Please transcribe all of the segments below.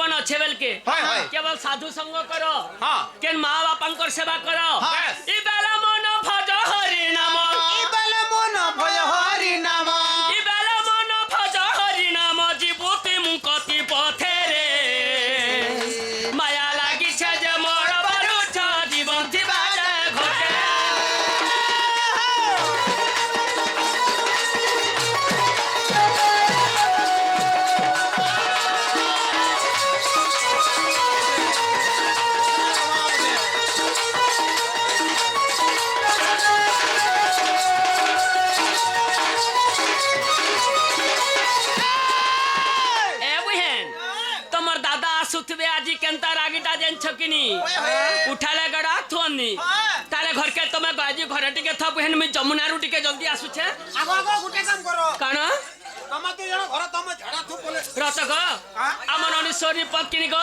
जीवन अच्छे बेल के केवल साधु संग करो के माँ बापा सेवा करो ई बेला मन भज हरि नाम ई बेला मन भज हरि नाम ई बेला मन भज हरि नाम जीवती मुक्ति पथे रे माया लागी छे जे मोर बरुछ जीवन थिबा घटे सुथबे आजी केंता रागीटा जेन छकिनी उठाले गडा थोनी ताले घर के तमे बाजी घरे टिके थप हेन मी जमुना रु टिके जल्दी आसु छे आगो आगो गुटे काम करो काना तमे तो जण घर तमे झाडा थु बोले रतक हमन अनिसोरी पकिनी गो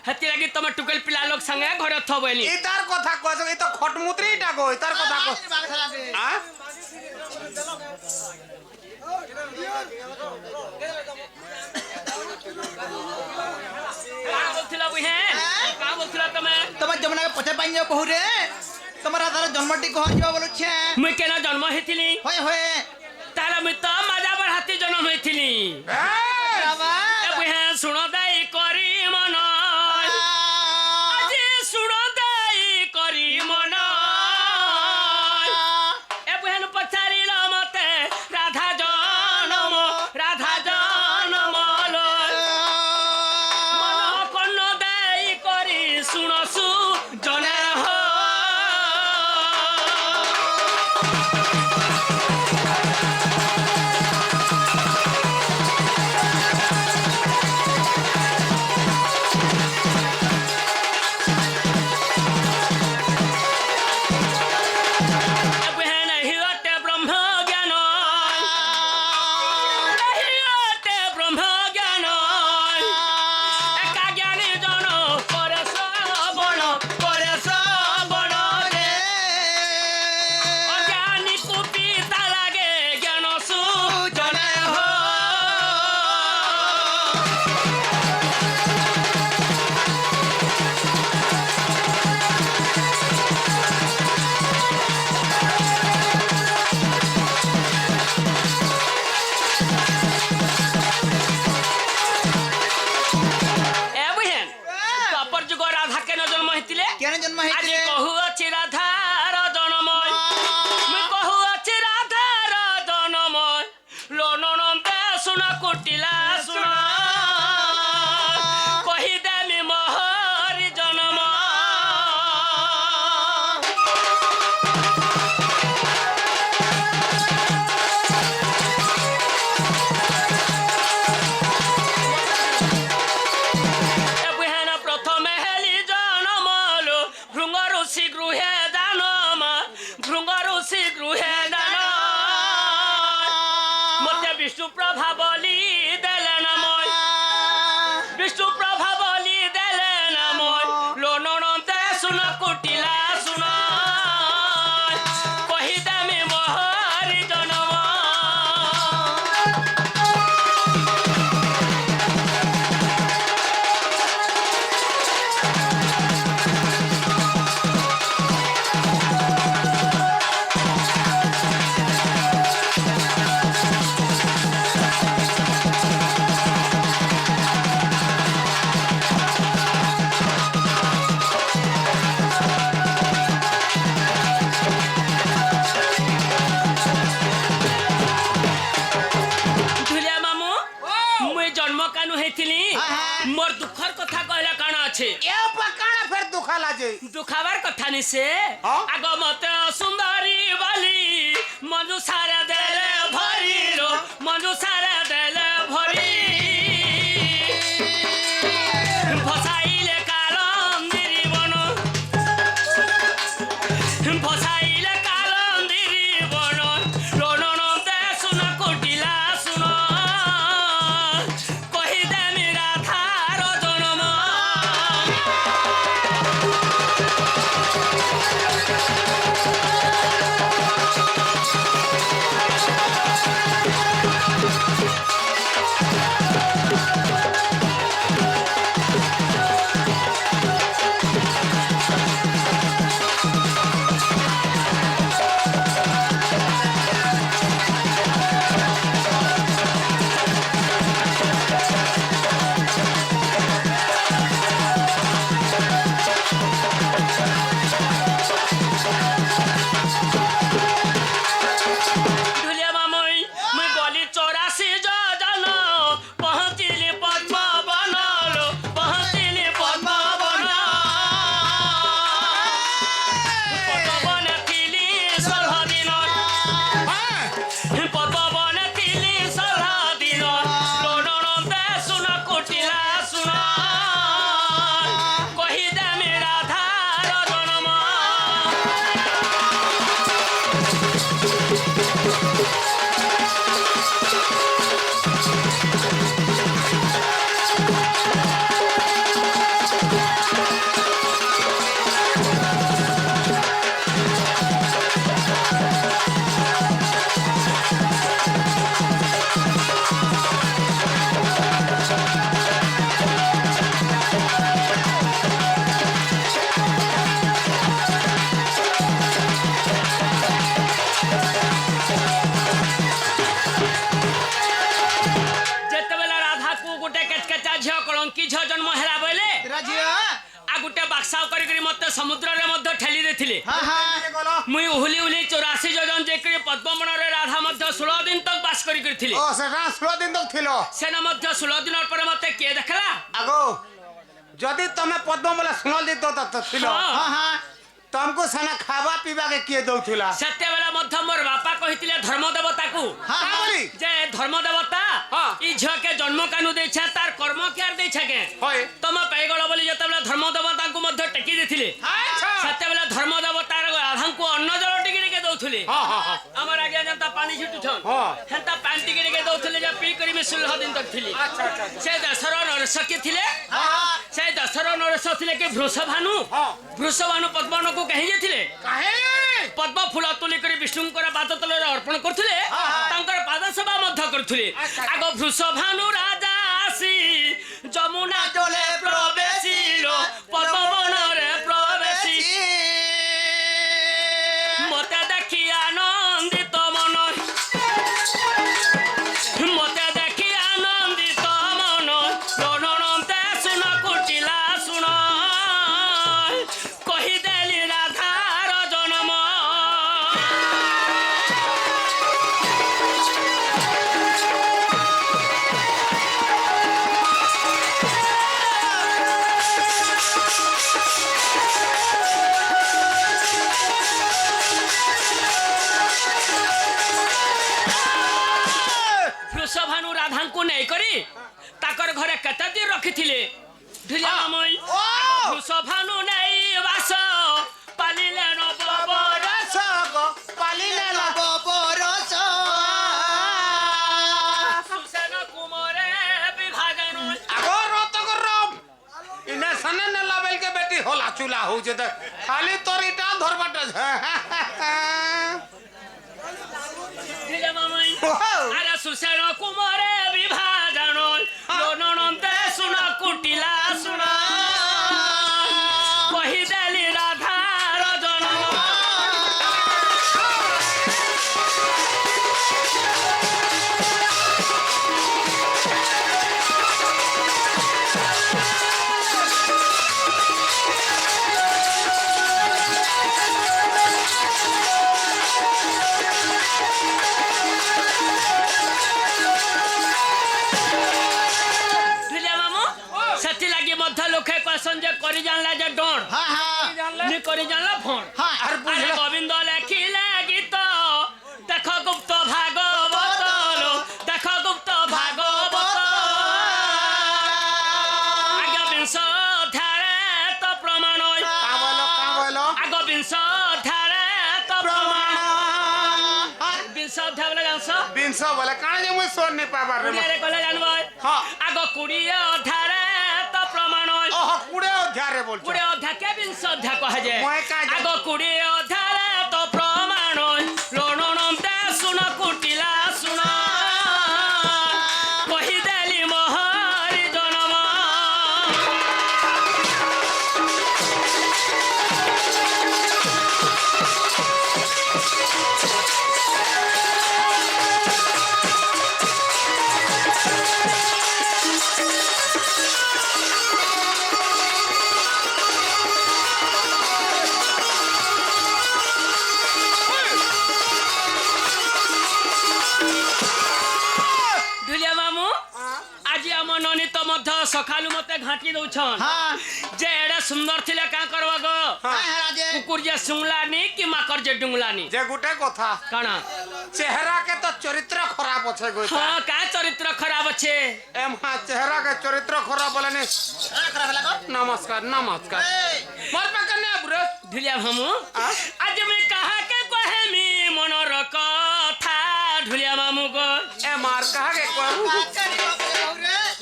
हेति लागी तमे टुकल पिला लोग संगे घर थबेली ई तार कथा कहछ ई तो खटमुत्रीटा गो ई तार कथा को हां तम जमुना के पछे पाइन जाओ कहू रे तमरा तार जन्मटी कह जीवा बोलु छे मुई केना जन्म हेथिली होय होय तारा मी तो माजा पर हाथी जन्म हेथिली बाबा ए बहन सुनो दाई करी मन আজি सुनो दाई करी मन ए बहन पछारिल मते राधा जन्म लो मन कन्न दाई करी सुनसु जने हो मोर दुखर कथा कहला काना আছে ए पकाना फिर दुखाला जे दुखावर कथा नि से आग मते सुंदरी वाली मनु सारा देले भरी रो मनु सारा देले भरी फसाइले कालम दिरी बनो फसाइले कालम दिरी बनो लोनन दे सुना कोटिला सुनो कहि दे मेरा थारो जन्म गोटे केचकेचा झियो कलंकी झियो जन्म हेला बोले राजिया आ गोटे बाक्साव करी मते समुद्र रे मध्य ठेली देथिले हाँ हाँ मुई उहुली उहुली 84 जन जेकरी पद्मवन रे राधा मध्य 16 दिन तक बास करी थिले ओ सेटा 16 दिन तक थिलो सेना मध्य 16 दिन पर मते के देखला आगो जदि तमे पद्म बोले 16 दिन तो थिलो हाँ हाँ तुमको सेना खावा पीवा के किए दउथिला सत्य बेला मध्य मोर बापा कहितिले धर्म देवता को हाँ, का बोली जे धर्म देवता हाँ। ई झ के जन्म कानु दे छा तार कर्म केर दे छके होय तम पैगळ बोली जते बेला धर्म देवता को मध्य टेकी देथिले अच्छा सत्य बेला धर्म देवता राधा को अन्न जल टिके टिके दउथिले हां हां हां हमर आगे जनता पानी छिटु छन हाँ। हेंता पानी टिके टिके दउथिले जे पी करी में 16 दिन तक थिली अच्छा अच्छा से दशर नरस के थिले हाँ से दशर नरस थिले के वृषभानु हाँ। वृषभानु पद्मवन को कहि जेथिले काहे पद्म फूल तुली करी विष्णुंकर पाद तले अर्पण करथिले तांकर पाद सेवा मध्य करथिले आगो वृषभानु राजा आसी जमुना जले प्रवेशिलो पद्मवन रे प्रवेशी मते देखि आनंदित मन मते देखि आनंदित मन रणनते सुन कुटिला सुन कहि देली राधार जन्म वृषभानु राधा को नहीं करी ताकर घरे केते दिन रखिथिले ढिलिया मामई वृषभानु नहीं वास पालिले न बबर रसगो पालिले ला बरस सुसेन कुमारे विभाजन आगो रत कर इने सने ने लावेल के बेटी होला चूल्हा हो जे खाली तोरीटा धरबाटा ढिलिया मामई वाओ अरे सुसेन कुमारे विभाजन लोननते सुन कुटिला सुन कहि देली राधार जन्म ढिलिया मामू सेति लागी मध्य लोके क्वेश्चन जे करि जानला जे डोन हाँ हाँ नि करि जानला फोन हाँ अरे अरे बुझला गोविंद लेखिले गीत देख गुप्त भागवत लो देख गुप्त भागवत आगे विंश अध्याय तो प्रमाण का बोलो आगे विंश अध्याय तो प्रमाण विंश अध्याय बोले जानस बिनस बोले काहे जे मुई सोन नहीं पाबार रे कुड़िया रे कहले जानबो हां आगे कुड़िया अध्याय तो प्रमाण ओह कुड़े अध्याय रे बोल कुड़े अध्याय के विंश अध्याय कहे जे मोय का जे- आगे कुड़िए अध्याय तो प्रमाण लोणनते सुन कुटिला सुन कहि देली मोहरी जन्म ढुलिया मामू आज आम ननित मध्य सखालु मते घाटी दउछन हाँ जे एडा सुंदर थिले का करबा गो हाँ राजे कुकुर जे सुंगलानी कि माकर जे डुंगलानी जे गुटे कथा काना चेहरा के तो चरित्र खराब अछि गोता हां का चरित्र खराब छे एम हां चेहरा के चरित्र खराब बोले ने खराब लागो नमस्कार नमस्कार मोर पे कने बुरे ढुलिया मामू आ? आज मैं कहा के कहे मी मनर कथा ढुलिया मामू को ए मार कहा के कहू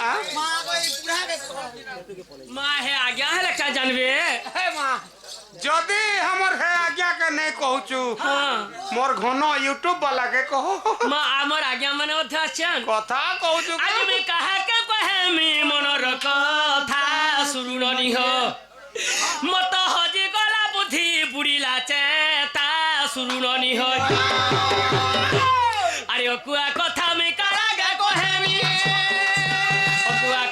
आ? माँ है आज्ञा है लगा जानबे हे मां जदी हमर है आज्ञा के नहीं कहूचू हाँ मोर घनो यूट्यूब वाला के कहो माँ आमर आज्ञा मने मध्य आछन कथा कहूचू आज मैं कहा के कहे मी मनर कथा सुरुनी हो मत हजी गला बुद्धि बुढ़ीला चेता सुरुनी हो अरे अकुआ कथा में कारा गे कहे मी अकुआ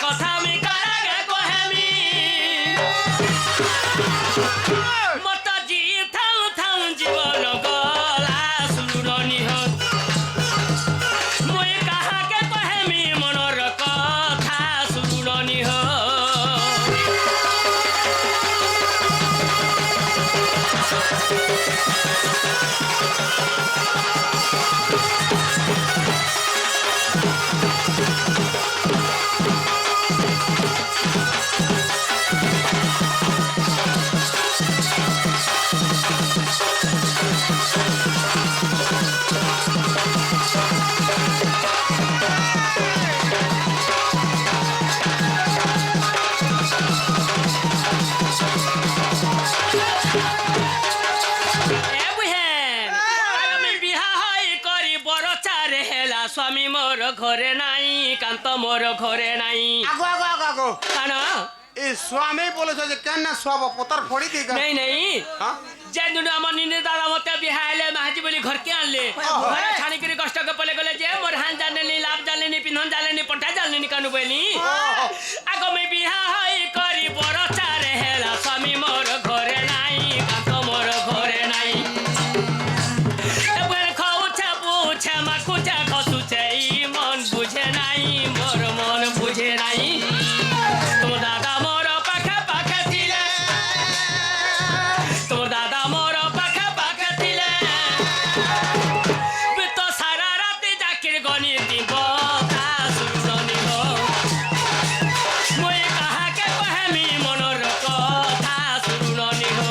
ঘরে নাই কান্ত মোর ঘরে নাই আগো আগো আগো আগো কানা এই স্বামী বলেছে যে কেন সব পতর ফড়ি দি নাই নাই হ্যাঁ যে দিন আমার নিনে দাদা মতে বিহাইলে মাহাজি বলি ঘর কে আনলে ঘরে ছানি করে কষ্ট কে পলে গলে যে মোর হান জানেনি লাভ জানেনি পিন্ধন জানেনি পটা জানেনি কানু বলি আগো মে বিহা হই করি বড় চারে হেলা স্বামী মোর ঘরে নাই কান্ত মোর ঘরে নাই এবার খাউছে বুঝে মা কুচা খসুছে ই মন বুঝে নাই মোর মন বুঝে নাই তোর দাদা মোর পাখা পাখা ছিলে তোর দাদা মোর পাখা পাখা ছিলে তো সারা রাতে জাকির গনি দিব তা শুননি হো মই কাহাকে কহেমি মনৰ কথা শুননি হো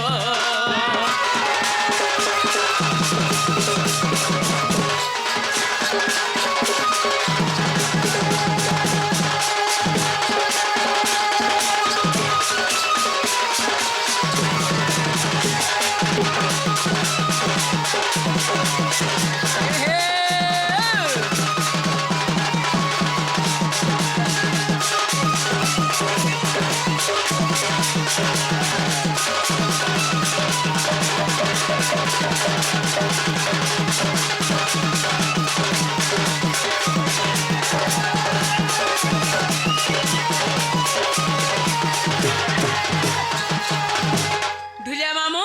ঢুলিয়া মামু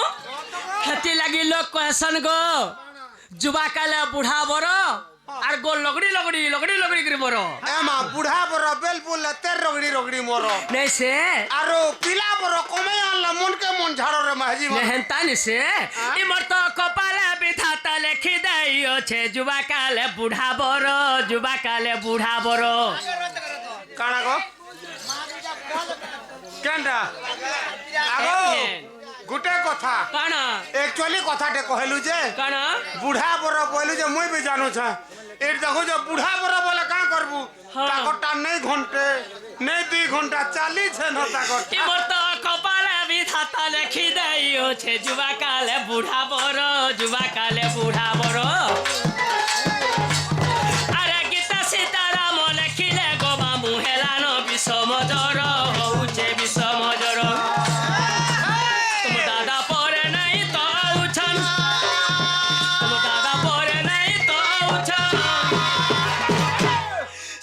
হাতি লাগি লোক কয়েছন গো যুবা কালে বুঢ়া বড় আর গো লগড়ি লগড়ি লগড়ি লগড়ি করে বড় এমা বুঢ়া বড় বেল বুললে তের রগড়ি রগড়ি মর নেছে আরো পিলা বড় কমে আনলা মনকে মন ঝাড়ো রে মাঝি নেহেন্তা নিছে ইমর তো কপালে বিধাতা লেখি দেইছে যুবা কালে বুঢ়া বড় যুবা কালে বুঢ়া বড় কাଣା গো কেনটা আগো গুটে কথা কানা একচুয়ালি কথাটে কহেলু যে কানা বুঢ়া বড় বইলু যে মুই भी जानू छ এর দেখো যে বুঢ়া বড় বলে কা করবু হ্যাঁ। তাকটা নেই ঘন্टे নেই 2 ঘন্টা চালি છે ন তাকট ইমর তো কপালে বিধাতা লেখি দেইছে যুবা কালে বুঢ়া বড় যুবা কালে বুঢ়া বড় আরে গীতা সীতারাম লেখিলে গো মামু হেলান বিষম জ্বর হউছে বিষম জ্বর তোম দাদা পরে নাই তো উছন তোম দাদা পরে নাই তো উছন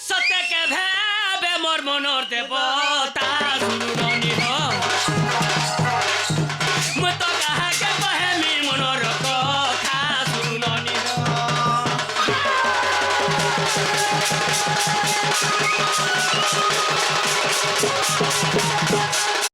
সত্যকে ভাবে মোর মনর দেবতা শুনুনি হো মই তো কাহাকে কহেমি মনর